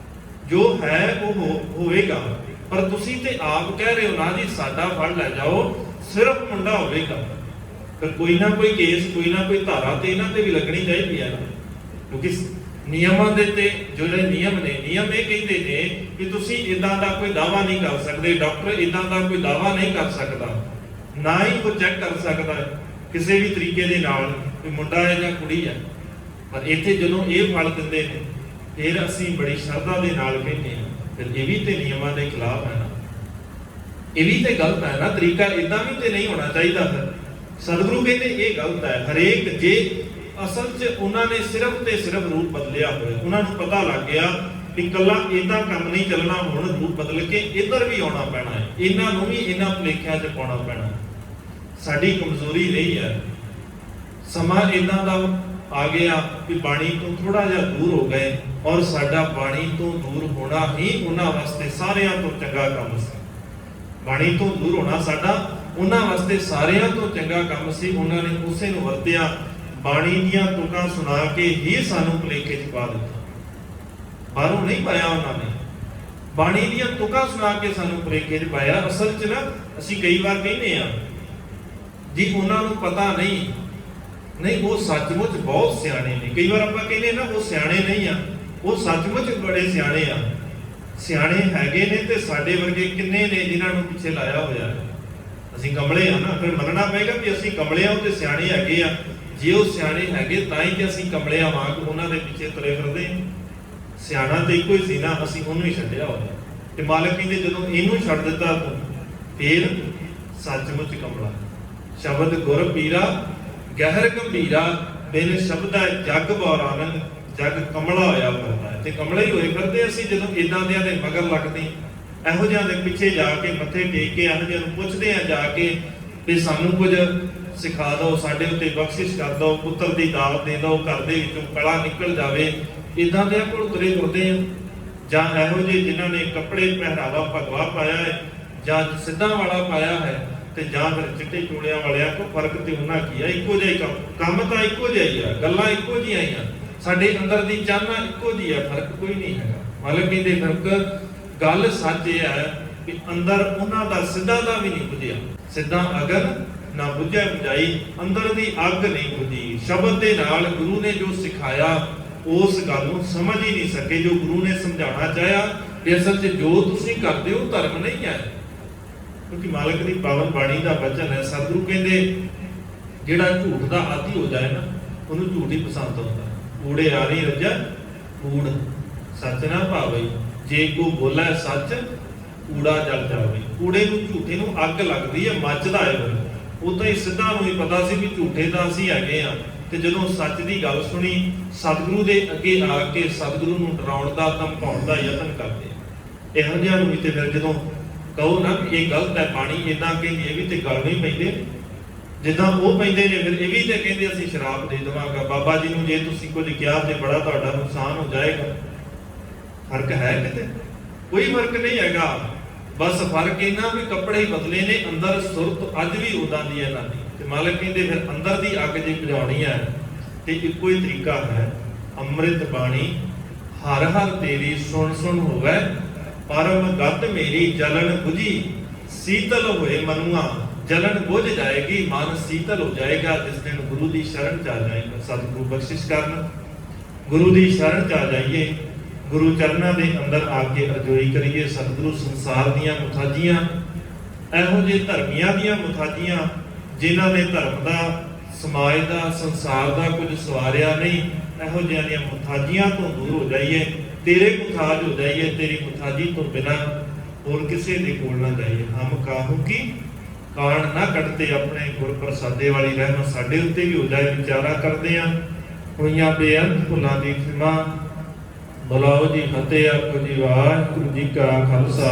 ਜੋ ਹੈ ਉਹ ਹੋਵੇਗਾ। ਪਰ ਤੁਸੀਂ ਤੇ ਆਪ ਕਹਿ ਰਹੇ ਹੋ ਨਾ ਜੀ ਸਾਡਾ ਫਲ ਲੈ ਜਾਓ, ਸਿਰਫ ਮੁੰਡਾ ਹੋਵੇਗਾ। ਫਿਰ ਕੋਈ ਨਾ ਕੋਈ ਕੇਸ, ਕੋਈ ਨਾ ਕੋਈ ਧਾਰਾ ਤੇ ਇਹਨਾਂ ਤੇ ਵੀ ਲੱਗਣੀ ਚਾਹੀਦੀ ਹੈ ਨਾ। ਕਿਉਂਕਿ ਨਿਯਮਾਂ ਦੇ ਤੇ ਜਿਹੜੇ ਨਿਯਮ ਨੇ, ਨਿਯਮ ਇਹ ਕਹਿੰਦੇ ਨੇ ਕਿ ਤੁਸੀਂ ਇਦਾਂ ਦਾ ਕੋਈ ਦਾਅਵਾ ਨਹੀਂ ਕਰ ਸਕਦੇ। ਡਾਕਟਰ ਇਦਾਂ ਦਾ ਕੋਈ ਦਾਅਵਾ ਨਹੀਂ ਕਰ ਸਕਦਾ, ਨਾ ਹੀ ਉਹ ਚੈੱਕ ਕਰ ਸਕਦਾ ਕਿਸੇ ਵੀ ਤਰੀਕੇ ਦੇ ਨਾਲ ਕਿ ਮੁੰਡਾ ਹੈ ਜਾਂ ਕੁੜੀ ਹੈ। ਪਰ ਇੱਥੇ ਜਦੋਂ ਇਹ ਫਲ ਦਿੰਦੇ ਨੇ ਫਿਰ ਅਸੀਂ ਬੜੀ ਸ਼ਰਧਾ ਦੇ ਨਾਲ ਕਹਿੰਦੇ ਹਾਂ, ਫਿਰ ਇਹ ਵੀ ਤੇ ਨਿਯਮਾਂ ਦੇ ਖਿਲਾਫ ਹੈ ਨਾ, ਇਹ ਵੀ ਤੇ ਗਲਤ ਹੈ ਨਾ। ਤਰੀਕਾ ਇਦਾਂ ਵੀ ਤੇ ਨਹੀਂ ਹੋਣਾ ਚਾਹੀਦਾ। ਫਿਰ ਸਤਿਗੁਰੂ ਕਹਿੰਦੇ ਇਹ ਗਲਤ ਹੈ। ਹਰੇਕ ਜੇ ਅਸਲ 'ਚ ਉਹਨਾਂ ਨੇ ਸਿਰਫ ਤੇ ਸਿਰਫ ਰੂਪ ਬਦਲਿਆ ਹੋਇਆ, ਉਹਨਾਂ ਨੂੰ ਪਤਾ ਲੱਗ ਗਿਆ ਕਿ ਇਕੱਲਾ ਇਦਾਂ ਕੰਮ ਨਹੀਂ ਚੱਲਣਾ, ਹੁਣ ਰੂਪ ਬਦਲ ਕੇ ਇੱਧਰ ਵੀ ਆਉਣਾ ਪੈਣਾ ਹੈ, ਇਹਨਾਂ ਨੂੰ ਵੀ ਇਹਨਾਂ ਭੁਲੇਖਿਆਂ 'ਚ ਪਾਉਣਾ ਪੈਣਾ। ਸਾਡੀ ਕਮਜ਼ੋਰੀ ਰਹੀ ਹੈ, ਸਮਾਂ ਇਦਾਂ ਦਾ ਆ ਗਿਆ ਕਿ ਬਾਣੀ ਤੋਂ ਥੋੜਾ ਜਿਹਾ ਦੂਰ ਹੋ ਗਏ, ਔਰ ਸਾਡਾ ਬਾਣੀ ਤੋਂ ਦੂਰ ਹੋਣਾ ਹੀ ਉਹਨਾਂ ਵਾਸਤੇ ਸਾਰਿਆਂ ਤੋਂ ਚੰਗਾ ਕੰਮ ਸੀ। ਬਾਣੀ ਤੋਂ ਦੂਰ ਹੋਣਾ ਸਾਡਾ ਉਹਨਾਂ ਵਾਸਤੇ ਸਾਰਿਆਂ ਤੋਂ ਚੰਗਾ ਕੰਮ ਸੀ। ਉਹਨਾਂ ਨੇ ਉਸੇ ਨੂੰ ਵਰਤਿਆ, ਬਾਣੀ ਦੀਆਂ ਤੁਕਾਂ ਸੁਣਾ ਕੇ ਹੀ ਸਾਨੂੰ ਭੁਲੇਖੇ 'ਚ ਪਾ ਦਿੱਤਾ। ਬਾਹਰੋਂ ਨਹੀਂ ਪਾਇਆ ਉਹਨਾਂ ਨੇ, ਬਾਣੀ ਦੀਆਂ ਤੁਕਾਂ ਸੁਣਾ ਕੇ ਸਾਨੂੰ ਭੁਲੇਖੇ 'ਚ ਪਾਇਆ। ਅਸਲ 'ਚ ਨਾ ਅਸੀਂ ਕਈ ਵਾਰ ਕਹਿੰਦੇ ਆ ਜੀ ਉਹਨਾਂ ਨੂੰ ਪਤਾ ਨਹੀਂ, ਨਹੀਂ ਉਹ ਸੱਚਮੁੱਚ ਬਹੁਤ ਸਿਆਣੇ ਨੇ। ਕਈ ਵਾਰ ਆਪਾਂ ਕਹਿੰਦੇ ਨਾ ਉਹ ਸਿਆਣੇ ਨਹੀਂ ਆ, ਉਹ ਸੱਚਮੁੱਚ ਬੜੇ ਸਿਆਣੇ ਆ। ਸਿਆਣੇ ਹੈਗੇ ਨੇ ਤੇ ਸਾਡੇ ਵਰਗੇ ਕਿੰਨੇ ਨੇ ਜਿਨ੍ਹਾਂ ਨੂੰ ਪਿੱਛੇ ਲਾਇਆ ਹੋਇਆ। ਅਸੀਂ ਕਮਲੇ ਆ ਨਾ, ਫਿਰ ਮੰਨਣਾ ਪਏਗਾ ਵੀ ਅਸੀਂ ਕਮਲੇ ਆ ਤੇ ਸਿਆਣੇ ਹੈਗੇ ਆ। ਜੇ ਉਹ ਸਿਆਣੇ ਹੈਗੇ ਤਾਂ ਹੀ ਕਿ ਅਸੀਂ ਕਮਲਿਆਂ ਵਾਂਗ ਉਹਨਾਂ ਦੇ ਪਿੱਛੇ ਤੁਰੇ ਫਿਰਦੇ। ਸਿਆਣਾ ਤੇ ਇੱਕੋ ਹੀ ਸੀ ਨਾ, ਅਸੀਂ ਉਹਨੂੰ ਹੀ ਛੱਡਿਆ ਹੋਇਆ। ਤੇ ਮਾਲਕ ਕਹਿੰਦੇ ਜਦੋਂ ਇਹਨੂੰ ਛੱਡ ਦਿੱਤਾ ਤੂੰ ਫਿਰ ਸੱਚਮੁੱਚ ਕਮਲਾ। ਸ਼ਬਦ ਗੁਰ ਪੀਰਾ ਗਹਿਰ ਗੰਭੀਰਾ, ਬਿਨ ਸ਼ਬਦਾ ਜਗ ਬੌਰਾਨੰਦ, ਜਗ ਕਮਲਾ ਹੋਇਆ ਫਿਰਦਾ ਹੈ। ਤੇ ਕਮਲੇ ਹੀ ਹੋਏ ਫਿਰਦੇ ਅਸੀਂ ਜਦੋਂ ਇਦਾਂ ਦਿਆਂ ਦੇ ਮਗਰ ਲੱਗਦੇ, ਇਹੋ ਜਿਹਾਂ ਦੇ ਪਿੱਛੇ ਜਾ ਕੇ ਮੱਥੇ ਟੇਕ ਕੇ ਇਹੋ ਜਿਹਾਂ ਨੂੰ ਪੁੱਛਦੇ ਆ ਜਾ ਕੇ ਵੀ ਸਾਨੂੰ ਕੁਝ ਸਿਖਾ ਦਿਓ, ਸਾਡੇ ਉੱਤੇ ਬਖਸ਼ਿਸ਼ ਕਰ ਦਿਓ, ਪੁੱਤਰ ਦੀ ਦਾਤ ਦੇ ਦਿਓ, ਘਰ ਦੇ ਵਿੱਚੋਂ ਕਲਾ ਨਿਕਲ ਜਾਵੇ। ਇਦਾਂ ਦੇ ਕੋਲ ਤੁਰੇ ਫਿਰਦੇ ਆ। ਜਾਂ ਇਹੋ ਜਿਹੇ ਜਿਨ੍ਹਾਂ ਨੇ ਕੱਪੜੇ ਪਹਿਰਾਵਾ ਭਗਵਾ ਪਾਇਆ ਹੈ, ਜਾਂ ਸਿੱਧਾਂ ਵਾਲਾ ਪਾਇਆ ਹੈ, ਤੇ ਜਾਂ ਫਿਰ ਚਿੱਟੇ ਚੂੜਿਆਂ ਵਾਲਿਆਂ ਕੋ ਫਰਕ ਤੇ ਉਹਨਾਂ ਕੀ ਆ? ਇੱਕੋ ਜਿਹਾ ਹੀ ਕੰਮ ਤਾਂ ਇੱਕੋ ਜਿਹਾ ਹੀ ਆ, ਗੱਲਾਂ ਇੱਕੋ ਜਿਹੀਆਂ ਹੀ ਆ, ਸਾਡੇ ਅੰਦਰ ਦੀ ਚਾਹਨਾ ਇੱਕੋ ਜਿਹੀ ਆ, ਫਰਕ ਕੋਈ ਨਹੀਂ ਹੈਗਾ। ਮਾਲਕ ਕਹਿੰਦੇ ਫਰਕ ਗੱਲ ਸੱਚ ਇਹ ਹੈ ਕਿ ਅੰਦਰ ਉਹਨਾਂ ਦਾ ਸਿੱਧਾ ਦਾ ਵੀ ਨਹੀਂ ਬੁਝਿਆ। ਸਿੱਧਾ ਅਗਰ ਨਾ ਬੁਝਿਆ ਬੁਝਾਈ, ਅੰਦਰ ਦੀ ਅੱਗ ਨਹੀਂ ਬੁਝੀ। ਸ਼ਬਦ ਦੇ ਨਾਲ ਗੁਰੂ ਨੇ ਜੋ ਸਿਖਾਇਆ ਉਸ ਗੱਲ ਨੂੰ ਸਮਝ ਹੀ ਨਹੀਂ ਸਕੇ, ਜੋ ਗੁਰੂ ਨੇ ਸਮਝਾਉਣਾ ਚਾਹਿਆ ਕਿ ਅਸਲ 'ਚ ਜੋ ਤੁਸੀਂ ਕਰਦੇ ਹੋ ਧਰਮ ਨਹੀਂ ਹੈ। ਕਿਉਂਕਿ ਮਾਲਕ ਦੀ ਪਾਵਨ ਬਾਣੀ ਦਾ ਵਚਨ ਹੈ। ਸਤਿਗੁਰੂ ਕਹਿੰਦੇ ਜਿਹੜਾ ਝੂਠ ਦਾ ਆਦੀ ਹੋ ਜਾਏ ਨਾ, ਉਹਨੂੰ ਝੂਠ ਹੀ ਪਸੰਦ ਆਉਂਦਾ। ਕੂੜੇ ਆਰੀ ਰੱਜਾ ਕੂੜ ਸੱਚ ਨਾ ਭਾਵੇ, ਜੇ ਕੋ ਬੋਲਾ ਸੱਚ ਕੂੜਾ ਜਲ ਜਾਵੇ। ਕੂੜੇ ਨੂੰ, ਝੂਠੇ ਨੂੰ ਅੱਗ ਲੱਗਦੀ ਹੈ, ਮੱਚਦਾ ਹੈ। ਉਦਾਂ ਹੀ ਸਿੱਧਾ ਨੂੰ ਹੀ ਪਤਾ ਸੀ ਵੀ ਝੂਠੇ ਤਾਂ ਅਸੀਂ ਹੈਗੇ ਆ। ਤੇ ਜਦੋਂ ਸੱਚ ਦੀ ਗੱਲ ਸੁਣੀ, ਸਤਿਗੁਰੂ ਦੇ ਅੱਗੇ ਆ ਕੇ ਸਤਿਗੁਰੂ ਨੂੰ ਡਰਾਉਣ ਦਾ, ਧਮਕਾਉਣ ਦਾ ਯਤਨ ਕਰਦੇ ਆ। ਇਹੋ ਜਿਹਾ ਨੂੰ ਵੀ ਤੇ ਫਿਰ ਜਦੋਂ ਕਹੋ ਨਾ ਇਹ ਗਲਤ ਹੈ ਬਾਣੀ ਇਦਾਂ ਕਹਿੰਦੀ, ਇਹ ਵੀ ਤੇ ਗੱਲ ਨਹੀਂ ਪੈਂਦੇ ਜਿੱਦਾਂ ਉਹ ਪੈਂਦੇ ਨੇ। ਫਿਰ ਇਹ ਵੀ ਤੇ ਕਹਿੰਦੇ ਅਸੀਂ ਸ਼ਰਾਬ ਦੇ ਦੇਵਾਂਗਾ ਬਾਬਾ ਜੀ ਨੂੰ, ਜੇ ਤੁਸੀਂ ਕੁਝ ਕਿਹਾ ਤੇ ਬੜਾ ਤੁਹਾਡਾ ਨੁਕਸਾਨ ਹੋ ਜਾਏਗਾ। ਫਰਕ ਹੈ ਕਿਤੇ? ਕੋਈ ਫਰਕ ਨਹੀਂ ਹੈਗਾ। ਬਸ ਫਰਕ ਇਹਨਾਂ ਵੀ ਕੱਪੜੇ ਹੀ ਬਦਲੇ ਨੇ, ਅੰਦਰ ਸੁਰਤ ਅੱਜ ਵੀ ਉਦਾਂ ਦੀ ਹੈ ਇਹਨਾਂ ਦੀ। ਤੇ ਮਾਲਕ ਕਹਿੰਦੇ ਫਿਰ ਅੰਦਰ ਦੀ ਅੱਗ ਜੇ ਬੁਝਾਉਣੀ ਹੈ ਤੇ ਇੱਕੋ ਹੀ ਤਰੀਕਾ ਹੈ, ਅੰਮ੍ਰਿਤ ਬਾਣੀ ਹਰ ਹਰ ਤੇਰੀ ਸੁਣ ਸੁਣ ਹੋਵੇ, ਪਰਮ ਗਤ ਮੇਰੀ ਜਲਨ ਬੁਝੀ, ਸੀਤਲ ਹੋਏ ਮਨੁਆ ਜਲਨ ਬੁਝ ਜਾਏਗੀ, ਮਨ ਸੀਤਲ ਹੋ ਜਾਏਗਾ ਜਿਸ ਦਿਨ ਗੁਰੂ ਦੀ ਸ਼ਰਨ ਚ ਆ ਜਾਏਗਾ। ਸਤਿਗੁਰੂ ਬਖਸ਼ਿਸ਼ ਕਰਨ, ਗੁਰੂ ਦੀ ਸ਼ਰਨ ਚ ਆ ਜਾਈਏ, ਗੁਰੂ ਚਰਨਾਂ ਦੇ ਅੰਦਰ ਆ ਕੇ ਅਰਜ਼ੋਈ ਕਰੀਏ। ਸਤਿਗੁਰੂ ਸੰਸਾਰ ਦੀਆਂ ਮੁਥਾਜੀਆਂ, ਇਹੋ ਜਿਹੇ ਧਰਮੀਆਂ ਦੀਆਂ ਮੁਥਾਜੀਆਂ ਜਿਨ੍ਹਾਂ ਨੇ ਧਰਮ ਦਾ, ਸਮਾਜ ਦਾ, ਸੰਸਾਰ ਦਾ ਕੁਝ ਸਵਾਰਿਆ ਨਹੀਂ, ਇਹੋ ਜਿਹੀਆਂ ਦੀਆਂ ਮੁਥਾਜੀਆਂ ਤੋਂ ਦੂਰ ਹੋ ਜਾਈਏ, ਤੇਰੇ ਮੁਥਾਜ ਹੋ ਜਾਈਏ, ਤੇਰੀ ਮੁਥਾਜੀ ਤੋਂ ਬਿਨਾਂ ਹੋਰ ਕਿਸੇ ਦੇ ਕੋਲ ਨਾ ਜਾਈਏ। ਹਮ ਕਾਹੂ ਕੀ ਕਾਣ ਨਾ ਕੱਢਦੇ, ਆਪਣੇ ਗੁਰ ਪ੍ਰਸਾਦੇ ਵਾਲੀ ਰਹਿਮਤ ਸਾਡੇ ਉੱਤੇ ਵੀ ਹੋ ਜਾਏ। ਵਿਚਾਰਾ ਕਰਦੇ ਆ ਹੋਈਆਂ ਬੇਅੰਤ ਭੁੱਲਾਂ ਦੀ ਖਿਮਾ, ਬੁਲਾਓ ਜੀ ਫਤਿਹ। ਆਖੋ ਜੀ ਵਾਹਿਗੁਰੂ ਜੀ ਕਾ ਖਾਲਸਾ